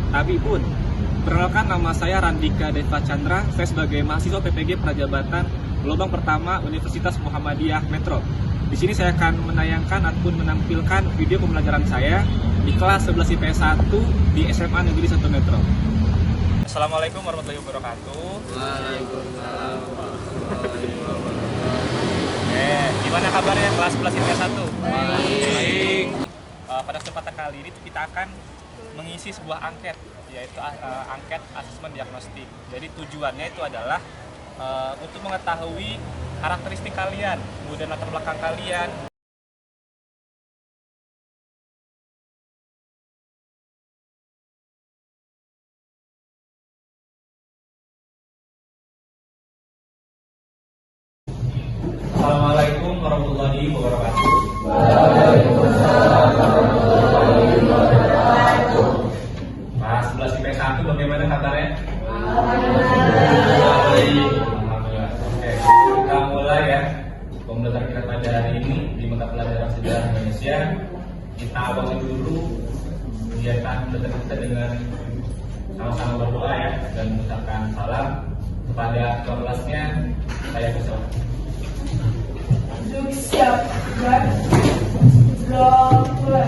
Tapi pun, perkenalkan nama saya Randika Deva Chandra, saya sebagai mahasiswa PPG Prajabatan gelombang pertama Universitas Muhammadiyah Metro. Di sini saya akan menayangkan ataupun menampilkan video pembelajaran saya di kelas 11 IPS 1 di SMA Negeri 1 Metro. Assalamualaikum warahmatullahi wabarakatuh. Waalaikumsalam. Gimana kabarnya kelas 11 IPS 1? Baik. Pada kesempatan kali ini kita akan mengisi sebuah angket, yaitu angket asesmen diagnostik. Jadi tujuannya itu adalah untuk mengetahui karakteristik kalian, kemudian latar belakang kalian. Assalamualaikum warahmatullahi wabarakatuh. Waalaikumsalam warahmatullahi wabarakatuh. Kelas 11 IPS 1 bagaimana kabarnya? Alhamdulillah. Oke, kita mulai ya pembelajaran kita pada hari ini di mata pelajaran sejarah Indonesia. Kita awali dulu kegiatan pembelajaran kita dengan sama-sama berdoa ya dan mengucapkan salam kepada ketua kelasnya. Saya persilakan. Duduk siap dan berdoa.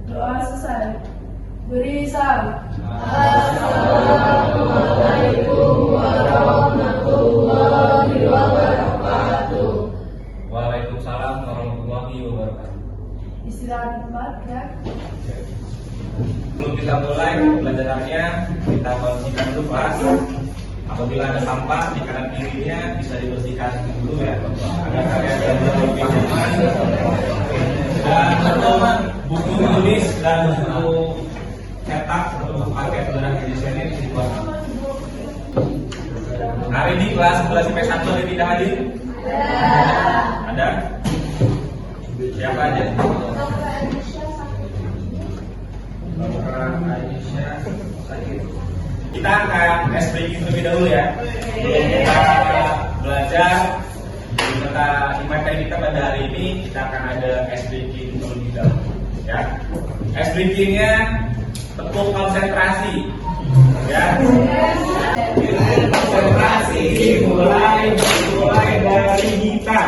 Doa selesai. Beri salam. Assalamualaikum warahmatullahi wabarakatuh. Waalaikumsalam warahmatullahi wabarakatuh. Istirahat tempat ya. Sebelum kita mulai pembelajarannya, kita bersihkan dulu kelas. Apabila ada sampah di kanan kirinya bisa dibersihkan dulu ya, agar kalian lebih nyaman. Dan untuk buku tulis dan buku cetak untuk pakai pembelajaran Indonesia ini dibuat. Hari ini kelas 11 IPS 1 ada tidak hadir? Ada? Siapa aja? Kita akan tes breaking terlebih dahulu ya. Kita belajar di materi kita pada hari ini. Kita akan ada tes breaking terlebih dahulu ya. Tes breakingnya tepuk konsentrasi ya. Konsentrasi mulai dari kita.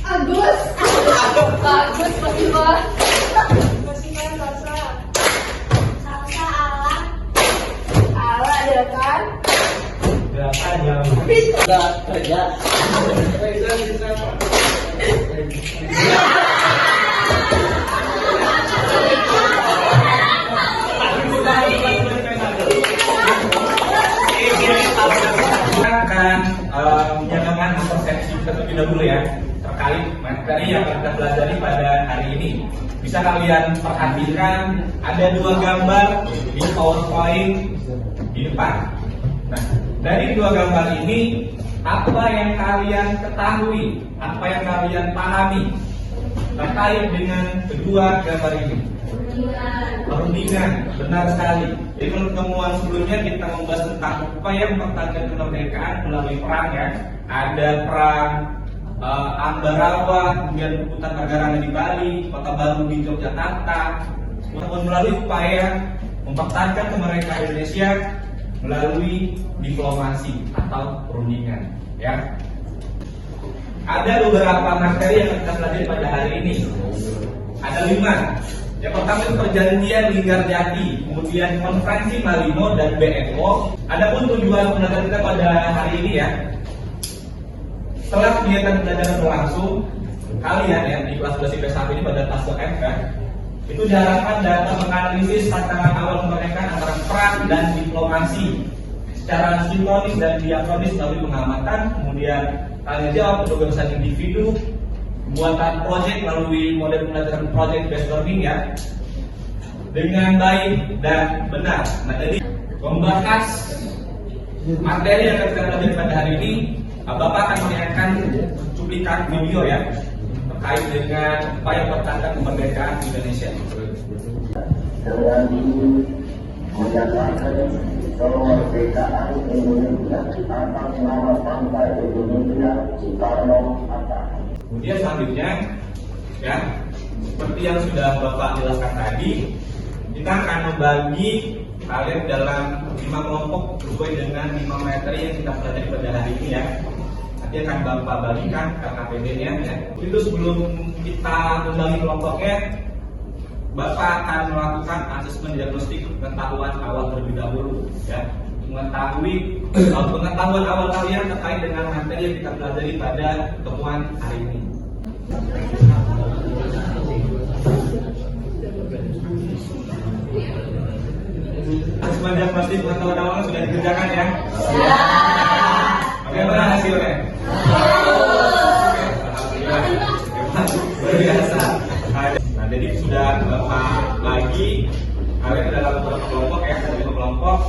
Agus pasti banget. Bersihkan salsa. Salsa ala ya kan? Berapa jam? Kerja. Kita akan menyamakan persepsi kita terlebih dahulu ya terkait materi yang kita pelajari pada hari ini. Bisa kalian perhatikan ada dua gambar di PowerPoint di depan. Nah, dari dua gambar ini apa yang kalian ketahui, apa yang kalian pahami terkait dengan kedua gambar ini? Perundingan, benar sekali. Jadi menurut temuan sebelumnya kita membahas tentang upaya mempertahankan kemerdekaan melalui perang ya. Ada perang Ambarawa, kemudian Putar Negara di Bali, Kota Baru di Yogyakarta. Melalui upaya mempertahankan kemerdekaan Indonesia melalui diplomasi atau perundingan ya. Ada beberapa materi yang kita pelajari pada hari ini. Ada 5. Yang pertama itu perjanjian Linggarjati, kemudian konferensi Malino dan BNO. Adapun tujuan pembelajaran kita pada hari ini ya, setelah kegiatan pembelajaran berlangsung, kalian ya di kelas 11 IPS 1 ini pada fase F kan, itu diharapkan dapat menganalisis tantangan awal kemerdekaan antara perang dan diplomasi secara sinkronis dan diakronis melalui pengamatan, kemudian kalian jawab penugasan individu, pembuatan proyek melalui model pembelajaran project based learning ya dengan baik dan benar. Nah, jadi membahas materi yang akan kita pelajari pada hari ini, Bapak akan menyampaikan cuplikan video ya terkait dengan upaya pertahanan kemerdekaan Indonesia. Dan ini menyatakan kemerdekaan Indonesia atas nama bangsa Indonesia Soekarno-Hatta. Kemudian selanjutnya, ya, seperti yang sudah Bapak jelaskan tadi, kita akan membagi kalian dalam 5 kelompok sesuai dengan 5 materi yang kita pelajari pada hari ini ya. Nanti akan Bapak bagikan KKPD-nya ya. Itu sebelum kita membagi kelompoknya, Bapak akan melakukan asesmen diagnostik pengetahuan awal terlebih dahulu ya. Mengetahui pengetahuan awal kalian terkait dengan materi yang kita pelajari pada pertemuan hari ini. Asesmen diagnostik pengetahuan awal sudah dikerjakan ya? Ya. Bagaimana hasilnya? Alhamdulillah. Luar biasa. Nah, jadi sudah Bapak bagi kalian ke dalam beberapa kelompok ya, ada 5 kelompok.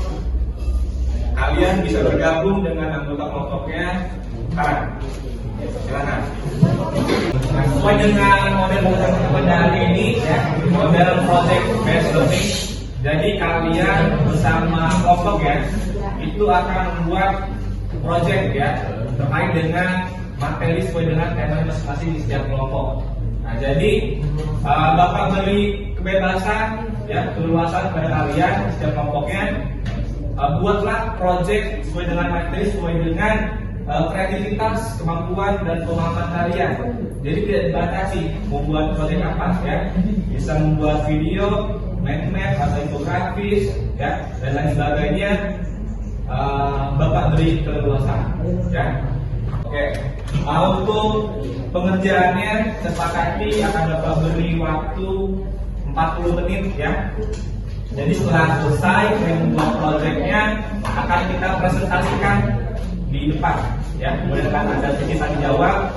Kalian bisa bergabung dengan anggota kelompoknya sekarang. Silakan. Nah, sesuai dengan model belajar pada hari ini ya, model project based learning. Jadi kalian bersama kelompok ya, itu akan membuat project ya terkait dengan materi sesuai dengan tema masing-masing di setiap kelompok. Nah, jadi Bapak beri kebebasan ya, keluasan kepada kalian di setiap kelompoknya. Buatlah project sesuai dengan materi, sesuai dengan kreativitas, kemampuan dan pemahaman kalian. Jadi tidak dibatasi membuat project apa ya. Bisa membuat video, mind map atau infografis ya, dan lain sebagainya. Bapak beri keleluasan ya. Oke. Untuk pengerjaannya sepakati akan Bapak beri waktu 40 menit ya. Jadi setelah selesai membuat proyeknya akan kita presentasikan di depan ya. Kemudian akan ada sesi tanya jawab.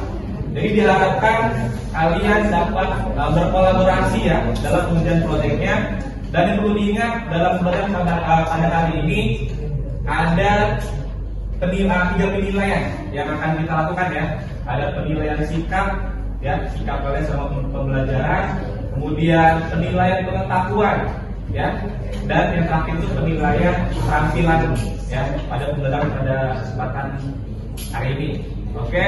Jadi diharapkan kalian dapat berkolaborasi ya dalam pengerjaan proyeknya. Dan yang perlu diingat dalam pembelajaran pada hari ini ada 3 penilaian yang akan kita lakukan ya. Ada penilaian sikap ya, sikap kalian sama pembelajaran. Kemudian penilaian pengetahuan ya, dan yang terakhir itu penilaian keterampilan ya pada pembelajaran pada kesempatan hari ini. Oke.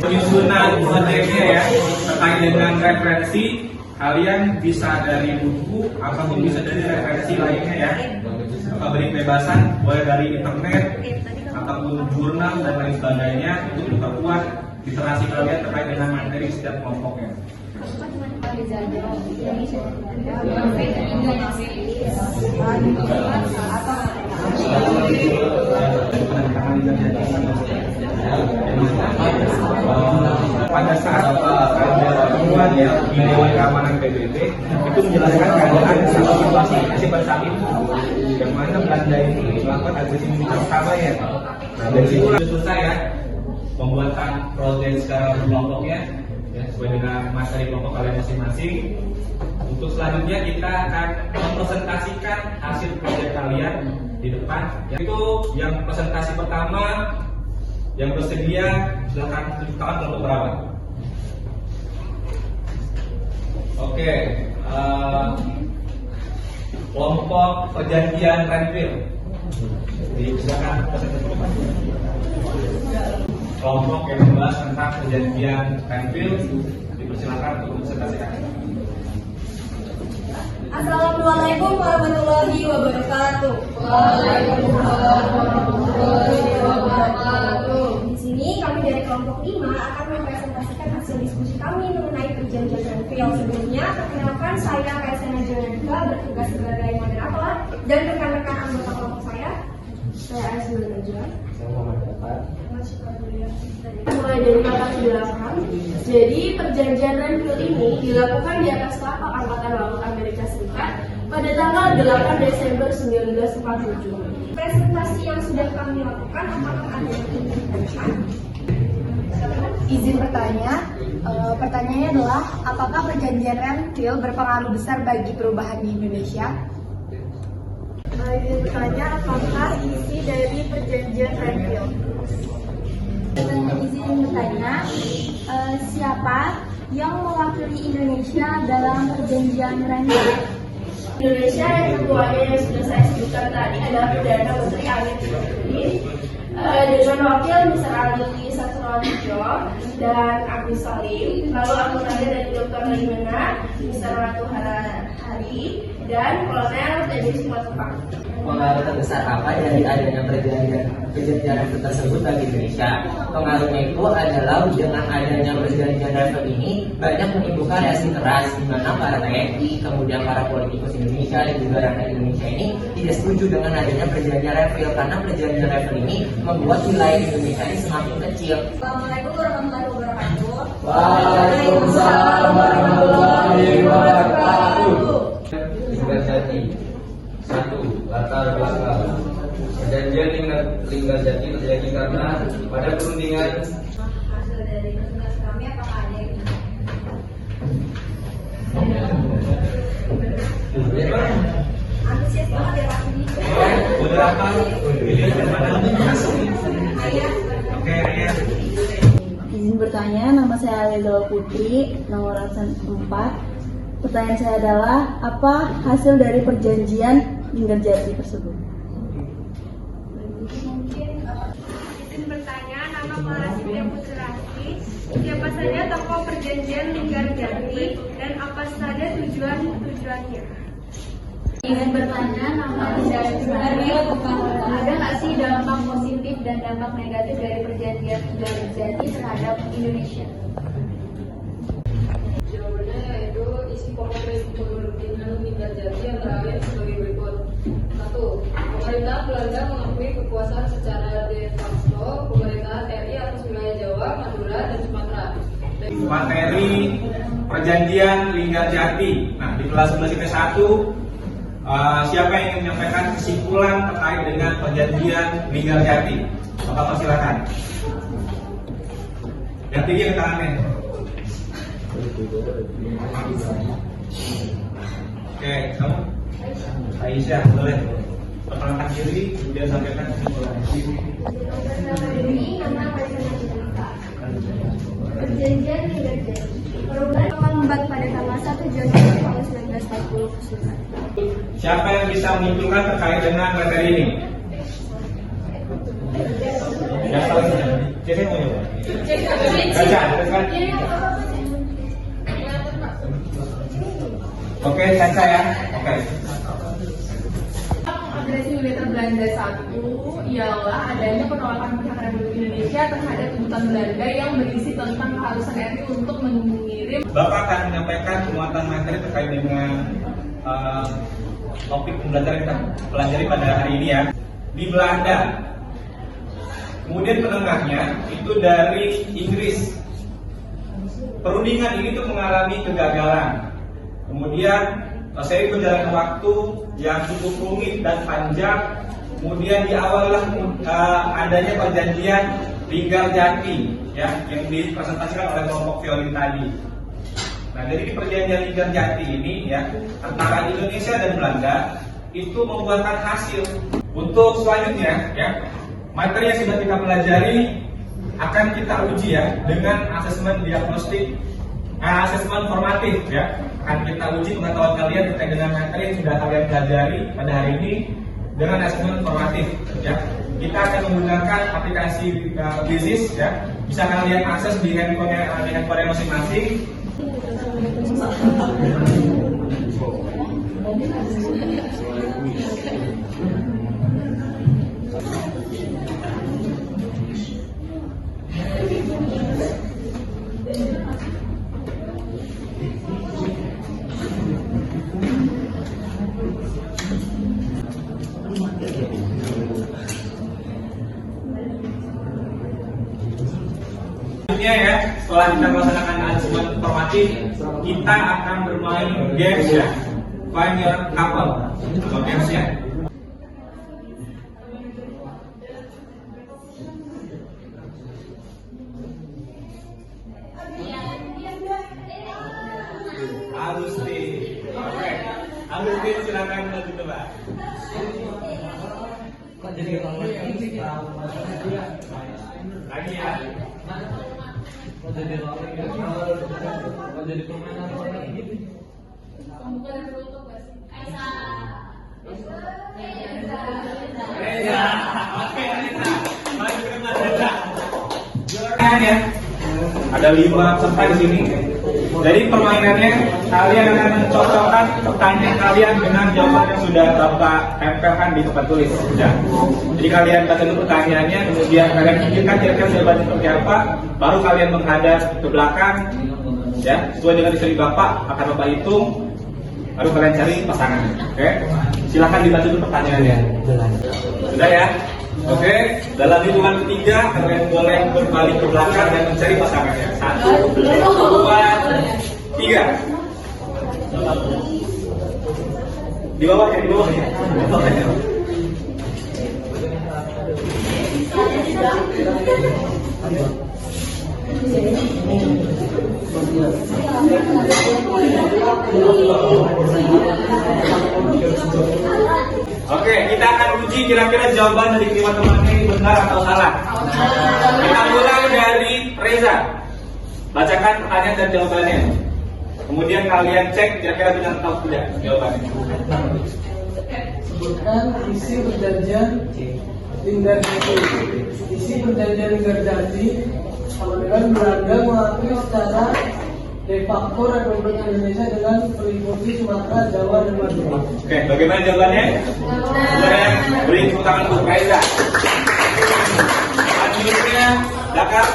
Penyusunan proyeknya ya terkait dengan referensi, kalian bisa dari buku ataupun bisa dari referensi lainnya ya. Bapak beri kebebasan boleh dari internet ataupun jurnal dan lain sebagainya untuk memperkuat literasi kalian terkait dengan materi setiap kelompoknya. Pada saat ada pertemuan ya di Dewan Keamanan PBB itu menjelaskan keadaan satu situasi pada saat itu yang mana Belanda ini melakukan agresi militer pertama ya. Nah, dari situ sudah selesai ya pembuatan proyek secara kelompoknya ya, sesuai dengan materi kelompok kalian masing-masing. Untuk selanjutnya kita akan mempresentasikan hasil proyek kalian di depan. Itu yang presentasi pertama yang bersedia silakan tunjuk tangan kelompok berapa. Oke, kelompok perjanjian Renville. Silakan presentasi. Kelompok yang membahas tentang perjanjian Renville dipersilakan untuk presentasikan. Assalamualaikum warahmatullahi wabarakatuh. Waalaikumsalam warahmatullahi wabarakatuh. Di sini kami dari kelompok 5 akan mempresentasikan hasil diskusi kami mengenai perjanjian Renville. Sebelumnya, perkenalkan saya Kaisana Jonadika bertugas sebagai moderator dan rekan-rekan anggota kelompok saya Azul Najwa. Mulai dari kata ke belakang. Jadi perjanjian Renville ini dilakukan di atas kapal Angkatan Laut Amerika Serikat pada tanggal 8 Desember 1947. Presentasi yang sudah kami lakukan apakah ada yang ingin ditanyakan? Izin bertanya, pertanyaannya adalah apakah perjanjian Renville berpengaruh besar bagi perubahan di Indonesia? Izin bertanya, apakah isi dari perjanjian Renville? Izin bertanya, siapa yang mewakili Indonesia dalam perjanjian Renville? Indonesia yang ketuanya yang sudah saya sebutkan tadi adalah Perdana Menteri Ali Fikri, dengan wakil Mr. Ali Satronjo dan Agus Salim, lalu anggotanya dari Dr. Laimena, Mr. Ratu Hari, dan Kolonel Teddy Sumatera. Pengaruh terbesar apa dari adanya perjanjian tersebut bagi Indonesia? Pengaruhnya itu adalah dengan adanya perjanjian Renville ini banyak menimbulkan reaksi keras di mana para TNI, kemudian para politikus Indonesia dan juga rakyat Indonesia ini tidak setuju dengan adanya perjanjian Renville karena perjanjian Renville ini membuat wilayah Indonesia ini semakin kecil. Assalamualaikum warahmatullahi wabarakatuh. Waalaikumsalam warahmatullahi wabarakatuh. Linggarjati. 1. Latar belakang. Perjanjian Linggarjati terjadi karena pada perundingan Hasil dari tugas kami apakah ada yang antusias banget ya Pak ini? Udah apa? Pilih yang mana? Oke, Ayah. Izin bertanya, nama saya Lelo Putri, nomor absen 4. Pertanyaan saya adalah, apa hasil dari perjanjian Linggarjati tersebut? Izin bertanya, nama Malasida Putrasi. Siapa saja tokoh perjanjian Linggarjati dan apa saja tujuannya? Ingin bertanya, nama Hidayat Sundari, ada nggak sih dampak positif dan dampak negatif dari perjanjian Linggarjati terhadap Indonesia? Jawabannya yaitu isi pokok perjanjian Linggarjati antara lain sebagai berikut. 1. Pemerintah Belanda mengakui kekuasaan secara de facto pemerintahan RI atas wilayah Jawa, Madura, dan Sumatera. Materi perjanjian Linggarjati. Nah, di kelas 11 IP 1 siapa yang ingin menyampaikan kesimpulan terkait dengan perjanjian Linggarjati? Bapak silakan. Yang tinggi ke tangannya. Oke, kamu? Aisyah, boleh. Pertanyaan kiri, kemudian sampaikan kesimpulan. Ini tentang perjanjian Linggarjati. Perubahan Membuat pada tanggal 1 Januari tahun 1949. Siapa yang bisa menyimpulkan terkait dengan materi ini? Yang salah Cek mau nyoba. Baca, kan? Oke, Caca ya. Oke. Agresi militer Belanda 1 ialah adanya penolakan pihak Republik Indonesia terhadap tuntutan Belanda yang berisi tentang keharusan RI untuk mengirim. Bapak akan menyampaikan muatan materi terkait dengan topik pembelajaran kita pelajari pada hari ini ya. Di Belanda. Kemudian penengahnya itu dari Inggris. Perundingan ini tuh mengalami kegagalan. Kemudian seiring berjalannya waktu yang cukup rumit dan panjang, kemudian diawalilah adanya perjanjian Linggarjati ya, yang dipresentasikan oleh kelompok violin tadi. Nah, dari perjanjian Linggarjati ini ya antara Indonesia dan Belanda itu membuahkan hasil. Untuk selanjutnya ya, materi yang sudah kita pelajari akan kita uji ya dengan asesmen diagnostik, asesmen formatif ya. Akan kita uji pengetahuan kalian terkait dengan materi yang sudah kalian pelajari pada hari ini dengan asesmen formatif ya. Kita akan menggunakan aplikasi Quizizz ya. Bisa kalian akses di handphone masing-masing. Ya, setelah kita melaksanakan asesmen formatif, kita akan bermain games ya. Find your couple atau games ya. Agustin, oke. Agustin silakan maju coba. Lagi ya. Ya, ada 5 peserta di sini. Jadi permainannya kalian akan mencocokkan pertanyaan kalian dengan jawaban yang sudah Bapak tempelkan di tempat tulis. Ya. Jadi kalian baca dulu pertanyaannya, kemudian kalian pikirkan kira-kira jawabannya seperti apa, baru kalian menghadap ke belakang, ya, sesuai dengan instruksi Bapak akan Bapak hitung, baru kalian cari pasangannya. Oke? Silakan dibaca dulu pertanyaannya. Sudah ya? Oke, dalam hitungan ketiga kalian boleh berbalik ke belakang dan mencari pasangannya. 1, 2, 3. Di bawah ya, di bawah ya. Di bawah ya. Oke, kita akan uji kira-kira jawaban dari kelima temannya ini benar atau salah. Kita mulai dari Reza. Bacakan pertanyaan dan jawabannya. Kemudian kalian cek kira-kira benar atau tidak jawabannya. Sebutkan isi perjanjian Linggarjati. Isi perjanjian Linggarjati kemudian Belanda mengakui secara de facto Republik Indonesia dengan meliputi Sumatera, Jawa, dan Madura. Oke, bagaimana jawabannya? Saya beri tepuk tangan untuk Reza. Selanjutnya, Dakar.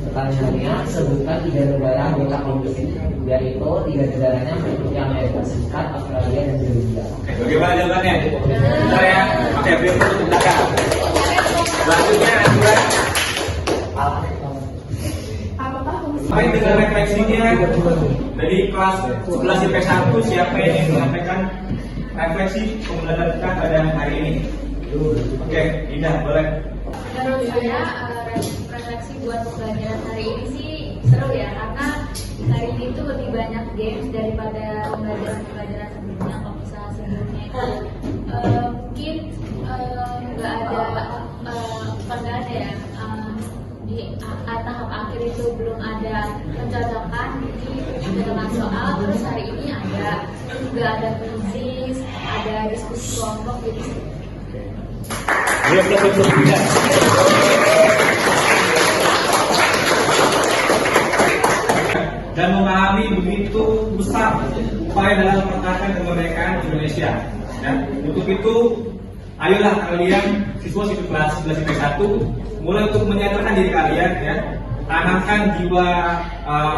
Pertanyaannya, sebutkan 3 negara anggota komisi, yaitu 3 negaranya meliputi Amerika Serikat, Australia, dan Belgia. Oke, bagaimana jawabannya? Benar ya? Oke, beri untuk Dakar. Selanjutnya, Azura. Baik, dengan refleksinya dari kelas 11 IP1, siapa yang ingin menyampaikan refleksi pembelajaran kita pada hari ini? Oke, Indah, boleh. Menurut saya refleksi buat pembelajaran hari ini sih seru ya, karena hari ini tuh lebih banyak games daripada pembelajaran sebelumnya. Kalau misalnya sebelumnya itu mungkin nggak ada ya, di tahap akhir itu belum ada pencocokan, jadi dengan soal. Terus hari ini ada juga ada kuisis, ada diskusi kelompok gitu. Dan memahami begitu besar upaya dalam mempertahankan kemerdekaan Indonesia. Dan untuk itu, ayolah kalian siswa-siswi kelas 11 IP1 mulai untuk menyadarkan diri kalian, ya, tanamkan jiwa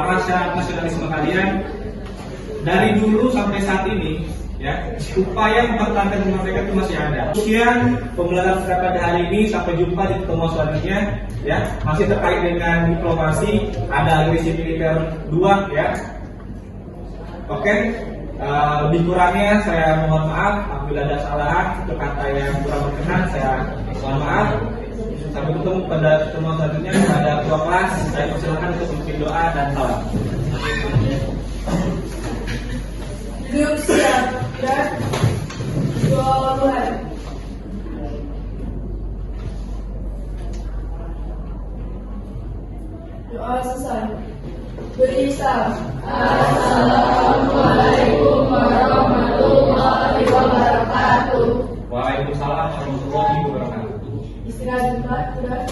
rasa nasionalisme kalian dari dulu sampai saat ini, ya. Upaya mempertahankan kemerdekaan itu masih ada. Kemudian pembelajaran kita pada hari ini, sampai jumpa di pertemuan selanjutnya, ya. Masih terkait dengan diplomasi, ada agresi militer 2, ya. Oke. Lebih kurangnya saya mohon maaf apabila ada kesalahan atau kata yang kurang berkenan, saya mohon maaf. Sampai ketemu pada pertemuan selanjutnya. Pada ketua kelas, saya persilakan untuk memimpin doa dan salam. Grup siap dan doa. Doa selesai. Beri salam. Assalamualaikum warahmatullahi wabarakatuh. Waalaikumsalam warahmatullahi wabarakatuh. Istirahat juga, sudah.